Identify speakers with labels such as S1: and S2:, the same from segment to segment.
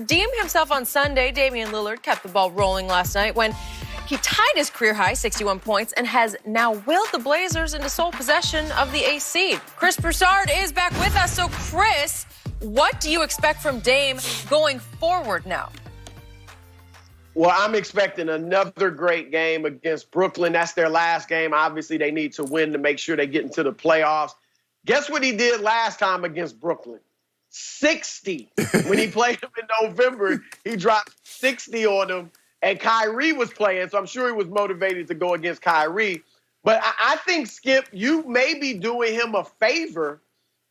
S1: Redeemed himself on Sunday. Damian Lillard kept the ball rolling last night when he tied his career-high 61 points and has now willed the Blazers into sole possession of the 8th seed. Chris Broussard is back with us. So, Chris, what do you expect from Dame going forward now?
S2: Well, I'm expecting another great game against Brooklyn. That's their last game. Obviously, they need to win to make sure they get into the playoffs. Guess what he did last time against Brooklyn? 60. When he played him in November, he dropped 60 on them. And Kyrie was playing, so I'm sure he was motivated to go against Kyrie. But I think, Skip, you may be doing him a favor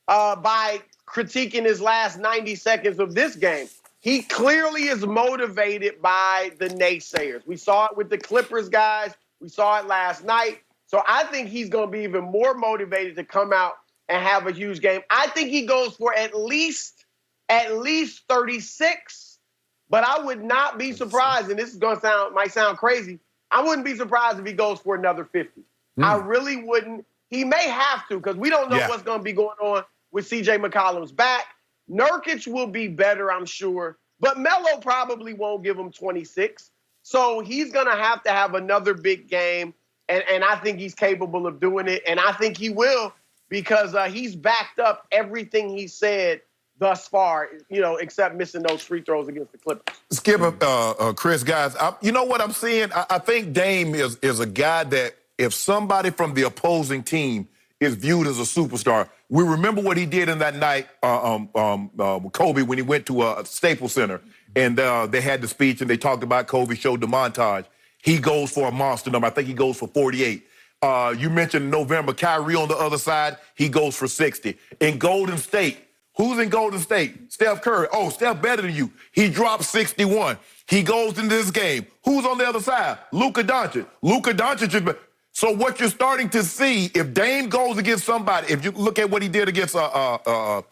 S2: by critiquing his last 90 seconds of this game. He clearly is motivated by the naysayers. We saw it with the Clippers guys. We saw it last night. So I think he's going to be even more motivated to come out and have a huge game. I think he goes for at least 36. But I would not be surprised, and this is going to might sound crazy, I wouldn't be surprised if he goes for another 50. I really wouldn't. He may have to, because we don't know what's going to be going on with C.J. McCollum's back. Nurkic will be better, I'm sure, but Melo probably won't give him 26. So he's going to have another big game, and I think he's capable of doing it, and I think he will, because he's backed up everything he said thus far, except missing those free throws against the Clippers.
S3: Skip, Chris, guys, you know what I'm seeing? I think Dame is a guy that if somebody from the opposing team is viewed as a superstar, we remember what he did in that night with Kobe when he went to a Staples Center, and they had the speech and they talked about Kobe, showed the montage. He goes for a monster number. I think he goes for 48. You mentioned November, Kyrie on the other side, he goes for 60. In Golden State, who's in Golden State? Steph Curry. Oh, Steph better than you. He dropped 61. He goes into this game. Who's on the other side? Luka Doncic. Luka Doncic is... So what you're starting to see, if Dame goes against somebody, if you look at what he did against, and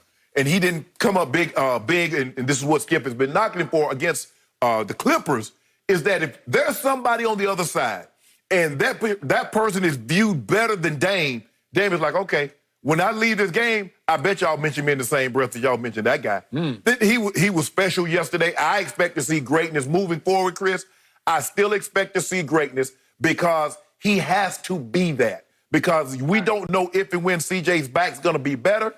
S3: he didn't come up big, and this is what Skip has been knocking him for against the Clippers, is that if there's somebody on the other side, and that person is viewed better than Dame is like, okay, when I leave this game, I bet y'all mention me in the same breath that y'all mentioned that guy. He was special yesterday. I expect to see greatness moving forward, Chris. I still expect to see greatness because he has to be that. Because we don't know if and when CJ's back's going to be better.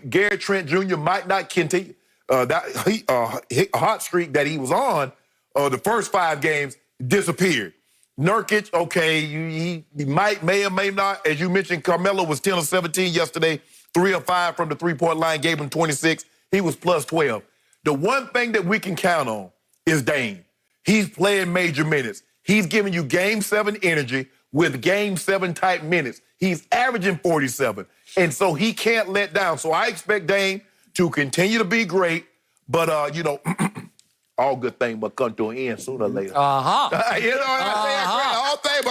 S3: Gary Trent Jr. might not continue that hot streak that he was on. The first 5 games disappeared. Nurkic, okay, he may or may not. As you mentioned, Carmelo was 10 of 17 yesterday, 3 of 5 from the three-point line, gave him 26. He was plus 12. The one thing that we can count on is Dame. He's playing major minutes. He's giving you Game 7 energy with Game 7 type minutes. He's averaging 47, and so he can't let down. So I expect Dame to continue to be great, but, all good things but come to an end sooner or later.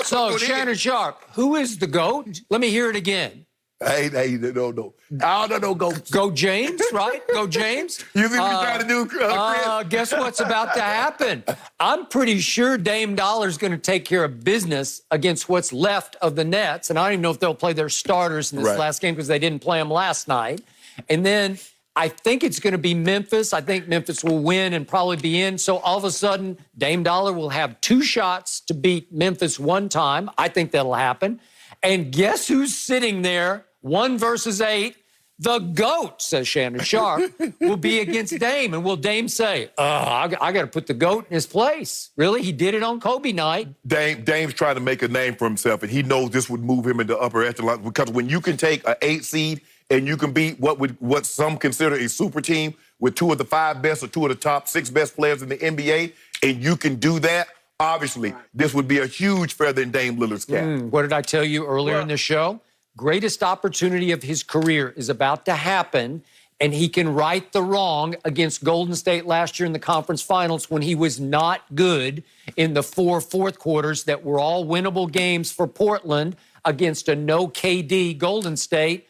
S4: So, Shannon Sharp, who is the GOAT? Let me hear it again.
S3: Hey, no. I don't know,
S4: Go James, right? Go James.
S3: You think what you're trying to do, Chris?
S4: Guess what's about to happen? I'm pretty sure Dame Dollar's going to take care of business against what's left of the Nets, and I don't even know if they'll play their starters in this last game because they didn't play them last night. And then I think it's going to be Memphis. I think Memphis will win and probably be in. So all of a sudden, Dame Dollar will have 2 shots to beat Memphis one time. I think that'll happen. And guess who's sitting there, 1 versus 8? The GOAT, says Shannon Sharp, will be against Dame. And will Dame say, I got to put the GOAT in his place? Really? He did it on Kobe night.
S3: Dame's trying to make a name for himself, and he knows this would move him into upper echelon, because when you can take an 8 seed and you can beat what some consider a super team with 2 of the 5 best or 2 of the top 6 best players in the NBA, and you can do that, obviously, this would be a huge feather in Dame Lillard's cap.
S4: What did I tell you earlier in the show? Greatest opportunity of his career is about to happen, and he can right the wrong against Golden State last year in the conference finals when he was not good in the 4 fourth quarters that were all winnable games for Portland against a no KD Golden State.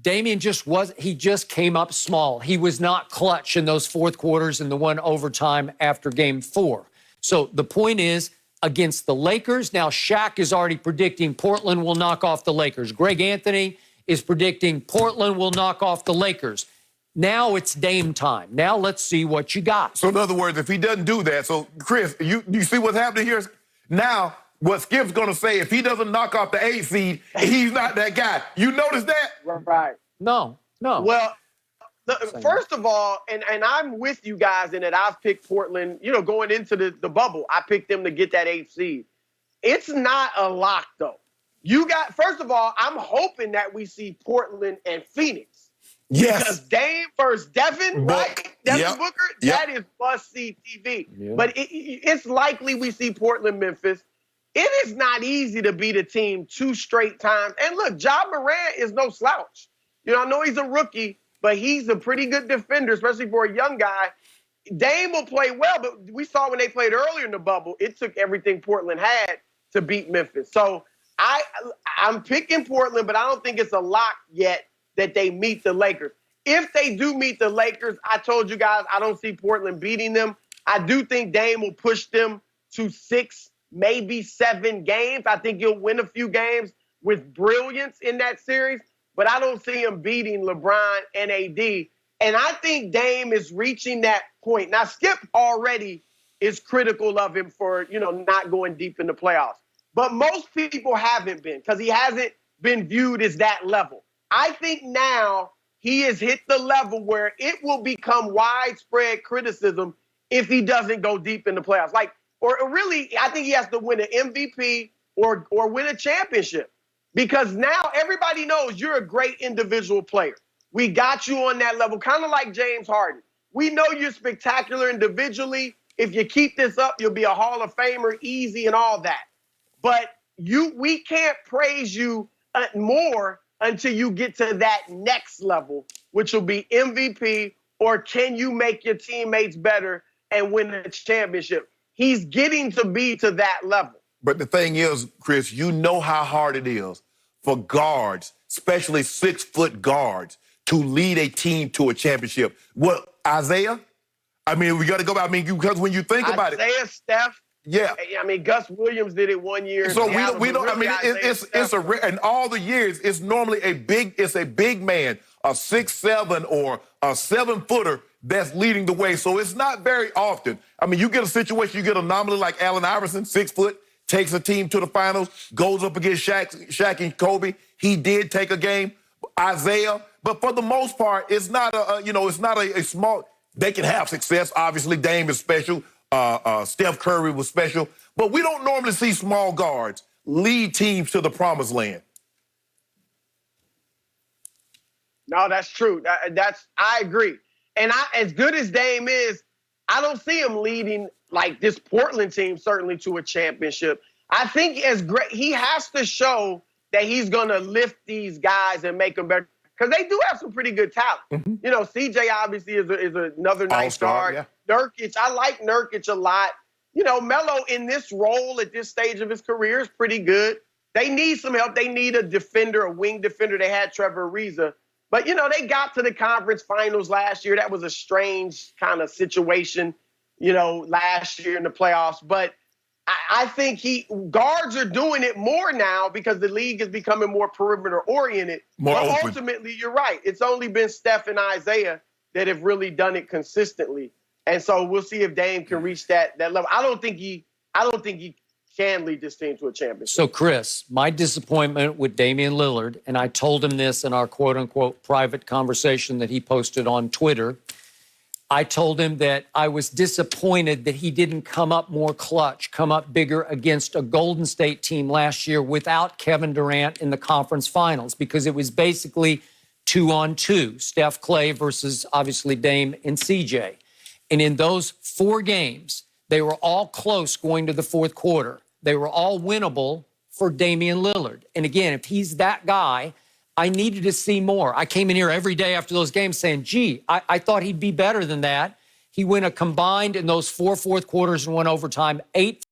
S4: Damian just came up small. He was not clutch in those 4th quarters and the one overtime after game 4. So the point is, against the Lakers, now Shaq is already predicting Portland will knock off the Lakers. Greg Anthony is predicting Portland will knock off the Lakers. Now it's Dame time. Now let's see what you got.
S3: So in other words, if he doesn't do that, so Chris, you see what's happening here? Now, what Skip's going to say, if he doesn't knock off the 8 seed, he's not that guy. You notice that?
S2: Right.
S4: No.
S2: Well, first of all, and I'm with you guys in that I've picked Portland, going into the bubble. I picked them to get that 8th seed. It's not a lock, though. First of all, I'm hoping that we see Portland and Phoenix.
S3: Yes.
S2: Because Dame versus Devin, right? Devin Booker, that is must-see TV. Yeah. But it's likely we see Portland, Memphis. It is not easy to beat a team 2 straight times. And look, Ja Morant is no slouch. I know he's a rookie, but he's a pretty good defender, especially for a young guy. Dame will play well, but we saw when they played earlier in the bubble, it took everything Portland had to beat Memphis. So I'm picking Portland, but I don't think it's a lock yet that they meet the Lakers. If they do meet the Lakers, I told you guys I don't see Portland beating them. I do think Dame will push them to 6, maybe 7 games. I think he'll win a few games with brilliance in that series, but I don't see him beating LeBron and AD. And I think Dame is reaching that point. Now, Skip already is critical of him for, not going deep in the playoffs. But most people haven't been because he hasn't been viewed as that level. I think now he has hit the level where it will become widespread criticism if he doesn't go deep in the playoffs. Or really, I think he has to win an MVP or win a championship because now everybody knows you're a great individual player. We got you on that level, kind of like James Harden. We know you're spectacular individually. If you keep this up, you'll be a Hall of Famer, easy and all that. But we can't praise you more until you get to that next level, which will be MVP, or can you make your teammates better and win a championship? He's getting to be to that level.
S3: But the thing is, Chris, you know how hard it is for guards, especially 6-foot guards, to lead a team to a championship. What, Isaiah? I mean, we got to go back. I mean, because when you think about it.
S2: Isaiah, Steph.
S3: Yeah.
S2: I mean, Gus Williams did it one year.
S3: So we don't, I mean, it's in all the years, it's normally a big man, a 6'7" or a 7-footer that's leading the way. So it's not very often. I mean, you get a situation, you get an anomaly like Allen Iverson, 6 foot, takes a team to the finals, goes up against Shaq and Kobe. He did take a game. Isaiah, but for the most part, it's not a small, they can have success. Obviously, Dame is special. Steph Curry was special, but we don't normally see small guards lead teams to the promised land.
S2: No, that's true. I agree. And as good as Dame is, I don't see him leading like this Portland team certainly to a championship. I think he has to show that he's going to lift these guys and make them better because they do have some pretty good talent. Mm-hmm. CJ obviously is another nice guard. Yeah. Nurkic, I like Nurkic a lot. Melo in this role at this stage of his career is pretty good. They need some help. They need a defender, a wing defender. They had Trevor Ariza. But, they got to the conference finals last year. That was a strange kind of situation, last year in the playoffs. But I think guards are doing it more now because the league is becoming more perimeter-oriented. But ultimately, you're right. It's only been Steph and Isaiah that have really done it consistently. And so we'll see if Dame can reach that level. I don't think he can lead this team to a championship.
S4: So, Chris, my disappointment with Damian Lillard, and I told him this in our quote-unquote private conversation that he posted on Twitter, I told him that I was disappointed that he didn't come up more clutch, come up bigger against a Golden State team last year without Kevin Durant in the conference finals because it was basically 2-on-2, Steph, Clay versus obviously Dame and CJ. And in those 4 games, they were all close going to the fourth quarter. They were all winnable for Damian Lillard. And again, if he's that guy, I needed to see more. I came in here every day after those games saying, gee, I thought he'd be better than that. He went a combined in those 4 fourth quarters and went overtime 8